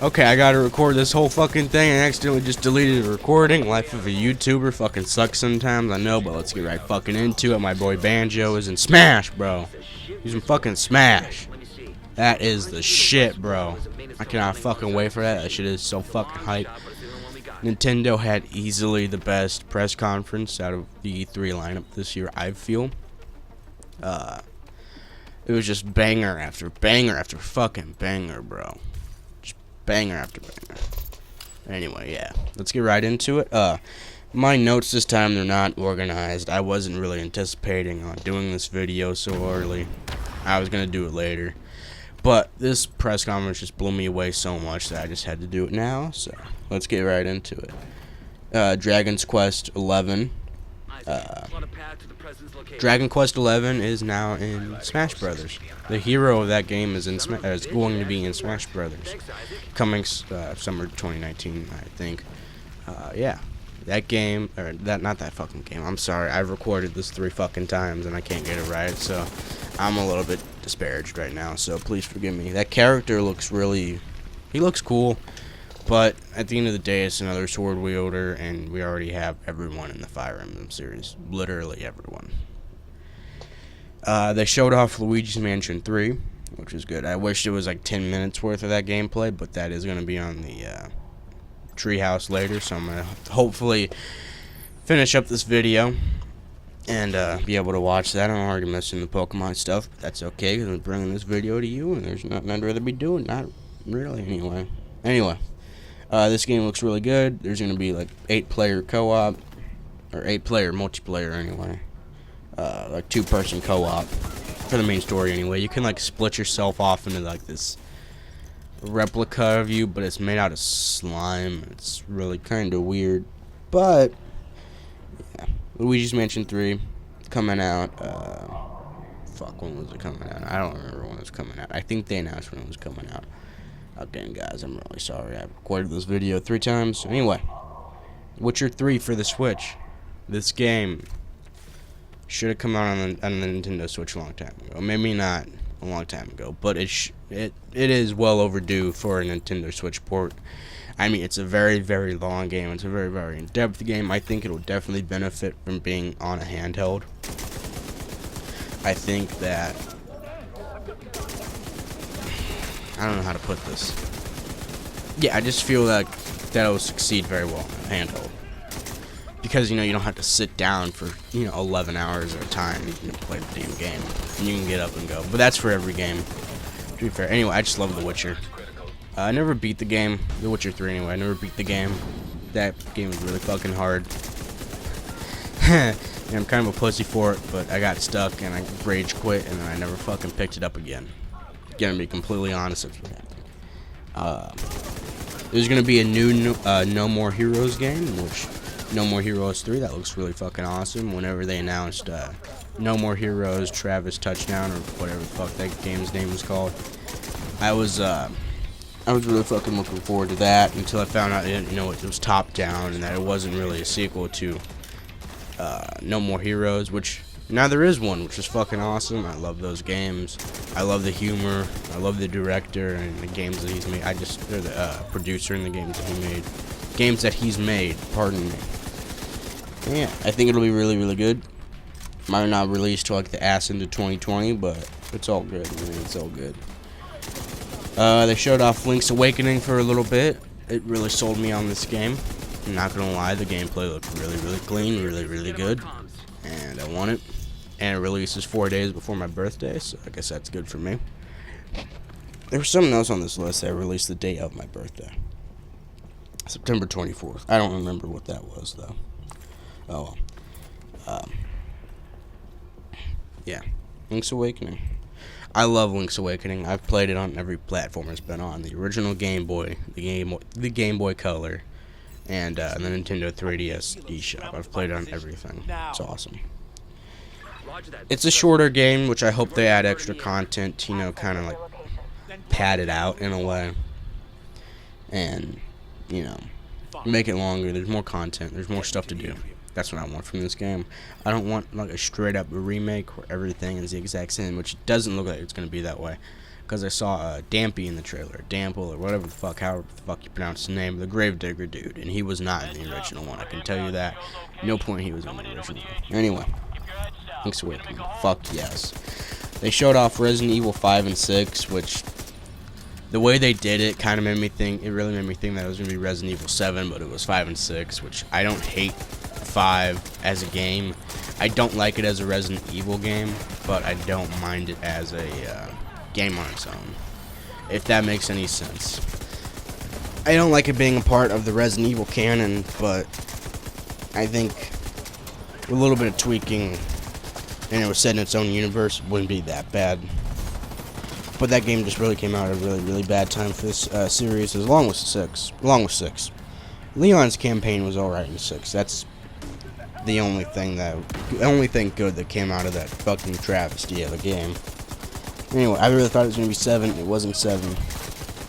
Okay, I gotta record this whole fucking thing and accidentally just deleted the recording. Life of a YouTuber fucking sucks sometimes, I know, but let's get right fucking into it. My boy Banjo is in Smash, bro. He's in fucking Smash. That is the shit, bro. I cannot fucking wait for that. That shit is so fucking hype. Nintendo had easily the best press conference out of the E3 lineup this year, I feel. It was just banger after banger after fucking banger, bro. Just banger after banger. Anyway, yeah. Let's get right into it. My notes this time, they're not organized. I wasn't really anticipating on doing this video so early. I was going to do it later. But this press conference just blew me away so much that I just had to do it now. So, let's get right into it. Dragon's Quest 11. Dragon Quest 11 is now in Smash Brothers. The hero of that game is going to be in Smash Brothers, coming summer 2019, I think. Yeah, that game, or not that fucking game. I'm sorry, I've recorded this 3 fucking times and I can't get it right, so I'm a little bit disparaged right now. So please forgive me. That character looks he looks cool. But at the end of the day, it's another sword wielder, and we already have everyone in the Fire Emblem series. Literally everyone. They showed off Luigi's Mansion 3, which is good. I wish it was like 10 minutes worth of that gameplay, but that is going to be on the treehouse later, so I'm going to hopefully finish up this video and be able to watch that. I'm already missing the Pokemon stuff, but that's okay, because I'm bringing this video to you, and there's nothing I'd rather be doing. Not really, anyway. This game looks really good. There's going to be like 8-player co-op, or 8-player multiplayer anyway. Like 2-person co-op for the main story anyway. You can like split yourself off into like this replica of you, but it's made out of slime. It's really kind of weird. But, yeah. Luigi's Mansion 3 coming out. Fuck, when was it coming out? I don't remember when it was coming out. I think they announced when it was coming out. Again, guys, I'm really sorry. I've recorded this video 3 times. Anyway, Witcher 3 for the Switch. This game should have come out on the Nintendo Switch a long time ago. Maybe not a long time ago, but it is well overdue for a Nintendo Switch port. I mean, it's a very, very long game. It's a very, very in-depth game. I think it'll definitely benefit from being on a handheld. I think that... I don't know how to put this. Yeah, I just feel like that will succeed very well in a handheld. Because, you don't have to sit down for, 11 hours at a time. You can play the damn game. And you can get up and go. But that's for every game, to be fair. Anyway, I just love The Witcher. I never beat the game. The Witcher 3, anyway. I never beat the game. That game was really fucking hard. And I'm kind of a pussy for it, but I got stuck and I rage quit, and then I never fucking picked it up again. Gonna be completely honest with you. There's gonna be a new No More Heroes game, which No More Heroes 3, that looks really fucking awesome. Whenever they announced No More Heroes Travis Touchdown, or whatever the fuck that game's name was called, I was really fucking looking forward to that until I found out it was top down and that it wasn't really a sequel to No More Heroes, which now there is one, which is fucking awesome. I love those games. I love the humor. I love the director and the games that he's made. They're the producer in the games that he made. Games that he's made, pardon me. And yeah, I think it'll be really, really good. Might not release till like the ass into 2020, but it's all good, man. It's all good. They showed off Link's Awakening for a little bit. It really sold me on this game. I'm not gonna lie, the gameplay looked really, really clean, really, really good. And I want it. And it releases 4 days before my birthday, so I guess that's good for me. There was something else on this list that released the day of my birthday. September 24th. I don't remember what that was, though. Oh, well. Yeah. Link's Awakening. I love Link's Awakening. I've played it on every platform it's been on. The original Game Boy, the Game Boy Color, and the Nintendo 3DS eShop. I've played it on everything. It's awesome. It's a shorter game, which I hope they add extra content, kind of like pad it out in a way. And, make it longer. There's more content. There's more stuff to do. That's what I want from this game. I don't want like a straight up remake where everything is the exact same, which doesn't look like it's going to be that way. because I saw Dampy in the trailer, Dample or whatever the fuck, however the fuck you pronounce the name, the Gravedigger dude, and he was not in the original one. I can tell you that. No point he was in the original. Anyway, thanks for waking me. Fuck yes. They showed off Resident Evil 5 and 6, which the way they did it kind of made me think. It really made me think that it was gonna be Resident Evil 7, but it was 5 and 6, which I don't hate 5 as a game. I don't like it as a Resident Evil game, but I don't mind it as a game on its own, if that makes any sense. I don't like it being a part of the Resident Evil canon, but I think with a little bit of tweaking and it was set in its own universe, it wouldn't be that bad. But that game just really came out at a really, really bad time for this series, along with 6. Leon's campaign was alright in 6. That's the only thing good that came out of that fucking travesty of a game. Anyway, I really thought it was gonna be 7. It wasn't 7.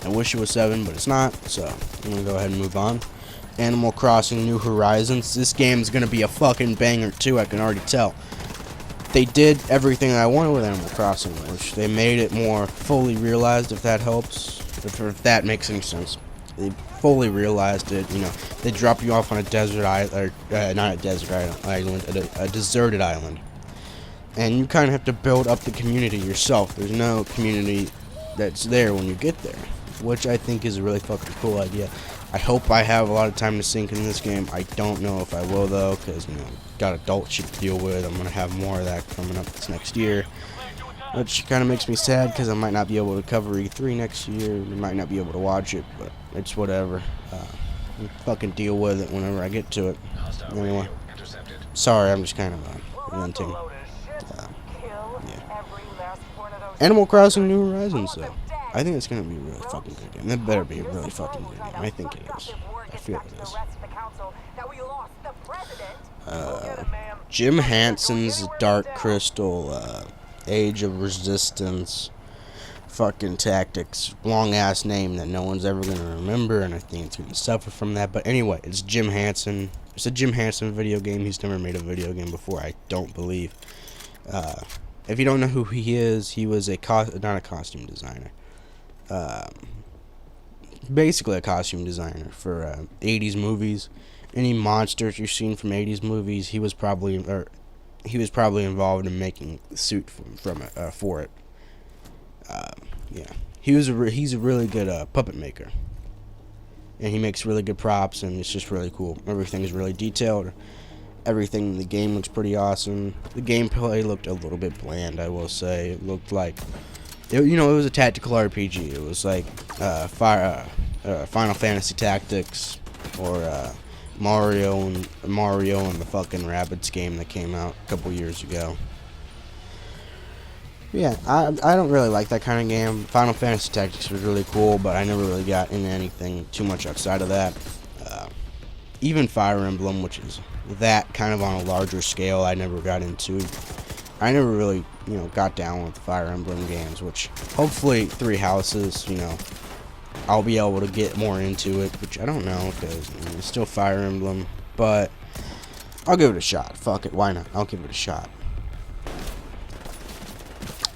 I wish it was 7, but it's not. So I'm gonna go ahead and move on. Animal Crossing: New Horizons. This game's gonna be a fucking banger too. I can already tell. They did everything I wanted with Animal Crossing, which they made it more fully realized. If that helps, if that makes any sense. They fully realized it. You know, they drop you off on a desert island, or not a desert island, a deserted island, and you kind of have to build up the community yourself. There's no community that's there when you get there, which I think is a really fucking cool idea. I hope I have a lot of time to sink in this game. I don't know if I will though, because got adult shit to deal with. I'm gonna have more of that coming up this next year, which kind of makes me sad because I might not be able to cover E3 next year. We might not be able to watch it, but it's whatever. I'll fucking deal with it whenever I get to it. Anyway, sorry, I'm just kind of venting. Yeah. Animal Crossing: New Horizons, though. I think it's gonna be a really fucking good game. That better be a really fucking good game. I think it is. I feel it is. Jim Hanson's Dark Crystal, Age of Resistance, fucking Tactics, long ass name that no one's ever gonna remember, and I think it's gonna suffer from that. But anyway, it's Jim Hanson. It's a Jim Hanson video game. He's never made a video game before, I don't believe. If you don't know who he is, he was not a costume designer. Basically a costume designer for 80s movies. Any monsters you've seen from 80s movies, he was probably involved in making the suit for it. Yeah, he's a really good puppet maker, and he makes really good props, and it's just really cool. Everything is really detailed. Everything in the game looks pretty awesome. The gameplay looked a little bit bland, I will say. It looked like, it was a tactical RPG. It was like Final Fantasy Tactics, or Mario and the fucking Rabbids game that came out a couple years ago. Yeah, I don't really like that kind of game. Final Fantasy Tactics was really cool, but I never really got into anything too much outside of that. Even Fire Emblem, which is that kind of on a larger scale, I never got into. I never really, got down with the Fire Emblem games, which hopefully 3 Houses, I'll be able to get more into it, which I don't know, because it's still Fire Emblem, but I'll give it a shot. Fuck it, why not? I'll give it a shot.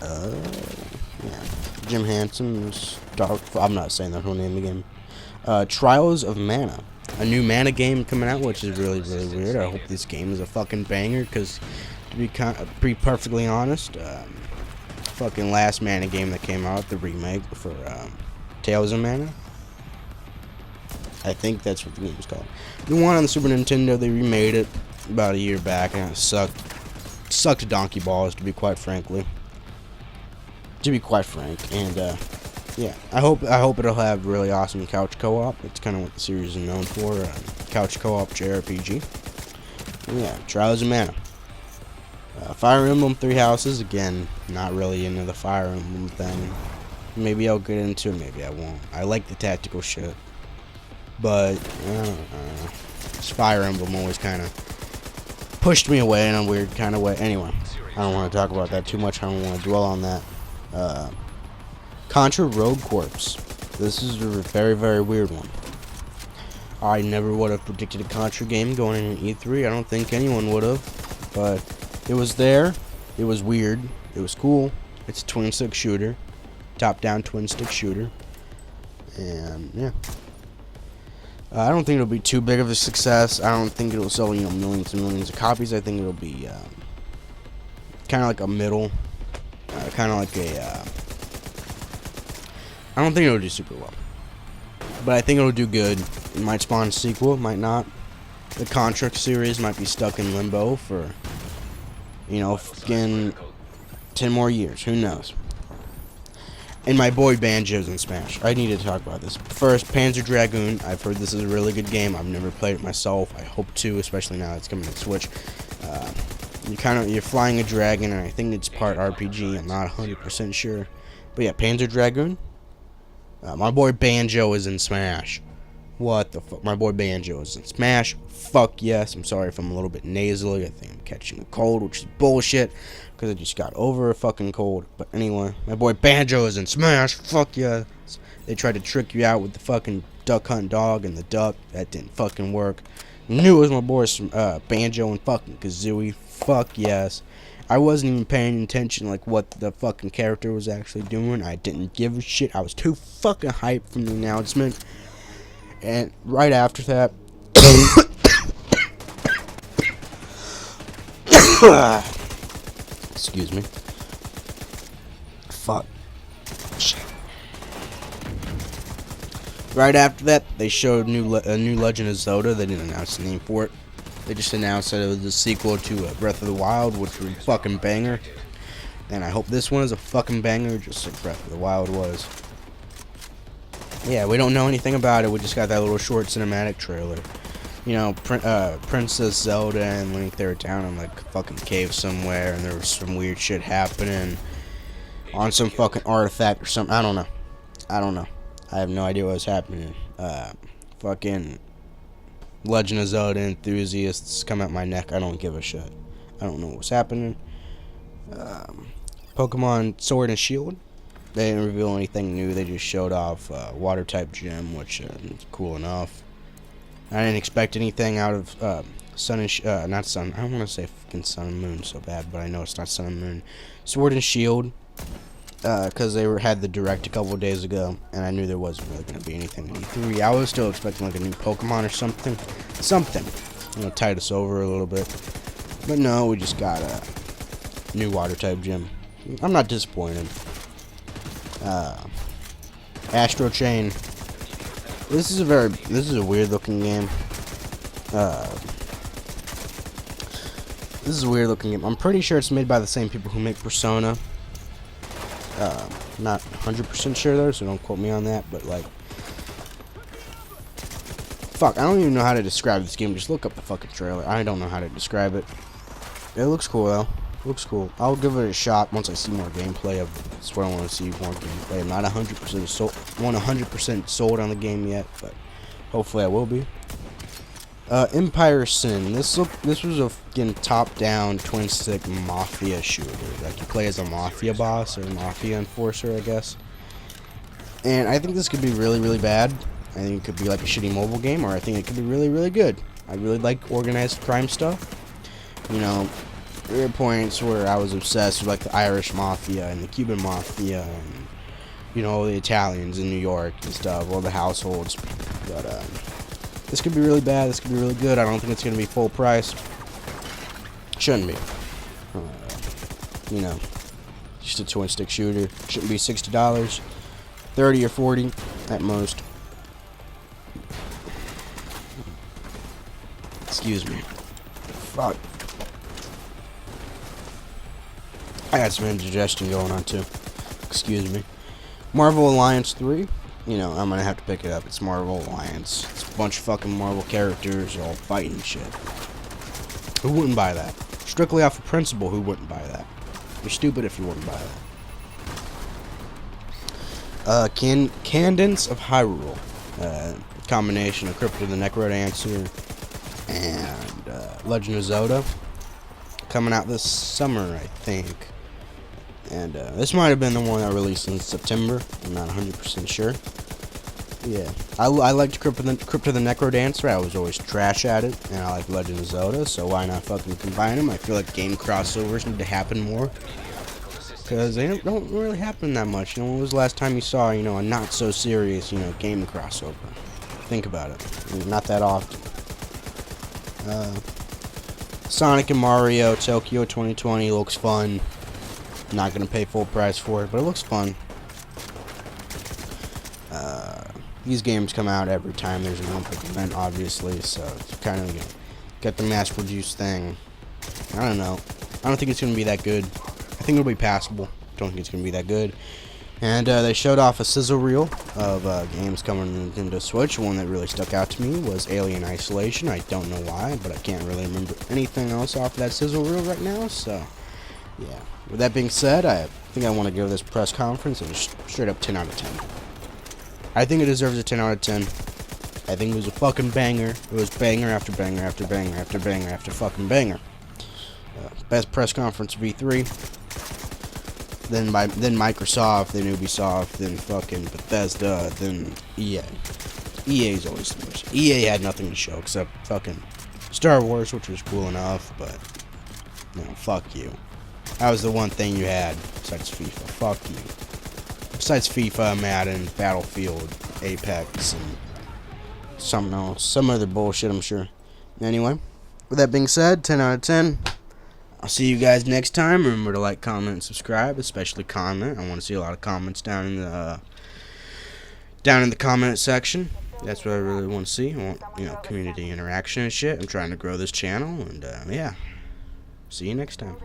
Yeah, Jim Hanson's I'm not saying the whole name again. Trials of Mana, a new Mana game coming out, which is really, really weird. I hope this game is a fucking banger, because to be perfectly honest, fucking last Mana game that came out, the remake for Tales of Mana, I think that's what the game is called. The one on the Super Nintendo, they remade it about a year back, and it sucked donkey balls, to be quite frank. And yeah, I hope it'll have really awesome couch co-op. It's kind of what the series is known for, couch co-op JRPG. And yeah, Trials of Mana. Fire Emblem 3 Houses, again, not really into the Fire Emblem thing. Maybe I'll get into it, maybe I won't. I like the tactical shit, but this Fire Emblem always kind of pushed me away in a weird kind of way. Anyway, I don't want to talk about that too much. I don't want to dwell on that. Contra Rogue Corps. This is a very, very weird one. I never would have predicted a Contra game going in E3. I don't think anyone would have, but it was there. It was weird. It was cool. It's a twin stick shooter. top-down twin-stick shooter. And yeah, I don't think it'll be too big of a success. I don't think it'll sell millions and millions of copies. I think it'll be kind of like a middle, kind of like a. I don't think it'll do super well, but I think it'll do good. It might spawn a sequel, it might not. The Contra series might be stuck in limbo for, fucking 10 more years. Who knows? And my boy Banjo's in Smash. I need to talk about this. First, Panzer Dragoon. I've heard this is a really good game. I've never played it myself. I hope to, especially now it's coming to Switch. You're flying a dragon, and I think it's part RPG. I'm not 100% sure. But yeah, Panzer Dragoon. My boy Banjo is in Smash. What the fuck? My boy Banjo is in Smash. Fuck yes. I'm sorry if I'm a little bit nasally. I think I'm catching a cold, which is bullshit, because I just got over a fucking cold. But anyway, my boy Banjo is in Smash. Fuck yes. They tried to trick you out with the fucking duck hunt dog and the duck. That didn't fucking work. Knew it was my boy Banjo and fucking Kazooie. Fuck yes. I wasn't even paying attention like what the fucking character was actually doing. I didn't give a shit. I was too fucking hyped from the announcement. And right after that, excuse me. Fuck. Shit. Right after that, they showed a new Legend of Zelda. They didn't announce the name for it. They just announced that it was a sequel to Breath of the Wild, which was a fucking banger. And I hope this one is a fucking banger, just like Breath of the Wild was. Yeah, we don't know anything about it. We just got that little short cinematic trailer. Princess Zelda and Link, they were down in like a fucking cave somewhere, and there was some weird shit happening on some fucking artifact or something. I don't know. I have no idea what was happening. Fucking Legend of Zelda enthusiasts come at my neck. I don't give a shit. I don't know what's happening. Pokemon Sword and Shield. They didn't reveal anything new. They just showed off water type gym, which is cool enough. I didn't expect anything out of Sun and not Sun. I don't want to say fucking Sun and Moon so bad, but I know it's not Sun and Moon. Sword and Shield, because they had the direct a couple of days ago, and I knew there wasn't really going to be anything in E3. I was still expecting like a new Pokemon or something, tide us over a little bit. But no, we just got a new water type gym. I'm not disappointed. Astro Chain. This is a weird looking game. This is a weird looking game. I'm pretty sure it's made by the same people who make Persona. Not 100% sure though, so don't quote me on that, but like, fuck, I don't even know how to describe this game. Just look up the fucking trailer. I don't know how to describe it. It looks cool though. Looks cool. I'll give it a shot once I see more gameplay of it. That's what I want to see, more gameplay. I'm not 100% sold on the game yet, but hopefully I will be. Empire Sin. This was a fucking top-down twin-stick mafia shooter. Like, you play as a mafia boss or a mafia enforcer, I guess. And I think this could be really, really bad. I think it could be like a shitty mobile game, or I think it could be really, really good. I really like organized crime stuff. There were points where I was obsessed with like the Irish mafia and the Cuban mafia and the Italians in New York and stuff, all the households. But this could be really bad. This could be really good. I don't think it's gonna be full price. Shouldn't be. Just a twin stick shooter. Shouldn't be $60, $30 or $40 at most. Excuse me. Fuck. I got some indigestion going on too. Excuse me. Marvel Alliance 3. I'm gonna have to pick it up. It's Marvel Alliance. It's a bunch of fucking Marvel characters all fighting shit. Who wouldn't buy that? Strictly off of principle, who wouldn't buy that? You're stupid if you wouldn't buy that. Cadence of Hyrule. Combination of Crypt of the Necrodancer and Legend of Zelda. Coming out this summer, I think. And this might have been the one I released in September. I'm not 100% sure. Yeah, I liked Crypt of the Necrodancer. I was always trash at it, and I like Legend of Zelda. So why not fucking combine them? I feel like game crossovers need to happen more. because they don't really happen that much. You know, when was the last time you saw, you know, a not so serious, you know, game crossover? Think about it. I mean, not that often. Sonic and Mario Tokyo 2020 looks fun. Not gonna pay full price for it, but it looks fun. These games come out every time there's an Olympic event, obviously, so it's kind of get the mass-produced thing. I don't know. I don't think it's gonna be that good. I think it'll be passable. Don't think it's gonna be that good. And they showed off a sizzle reel of games coming into Switch. One that really stuck out to me was Alien Isolation. I don't know why, but I can't really remember anything else off of that sizzle reel right now. So, yeah. With that being said, I think I want to give this press conference a straight up 10 out of 10. I think it deserves a 10 out of 10. I think it was a fucking banger. It was banger after banger after banger after banger after fucking banger. Best press conference of E3. Then Microsoft, then Ubisoft, then fucking Bethesda, then EA. EA's always the worst. EA had nothing to show except fucking Star Wars, which was cool enough, but no, fuck you. That was the one thing you had besides FIFA. Fuck you. Besides FIFA, Madden, Battlefield, Apex, and something else. Some other bullshit, I'm sure. Anyway, with that being said, 10 out of 10. I'll see you guys next time. Remember to like, comment, and subscribe, especially comment. I want to see a lot of comments down in the comment section. That's what I really want to see. I want, you know, community interaction and shit. I'm trying to grow this channel, and yeah. See you next time.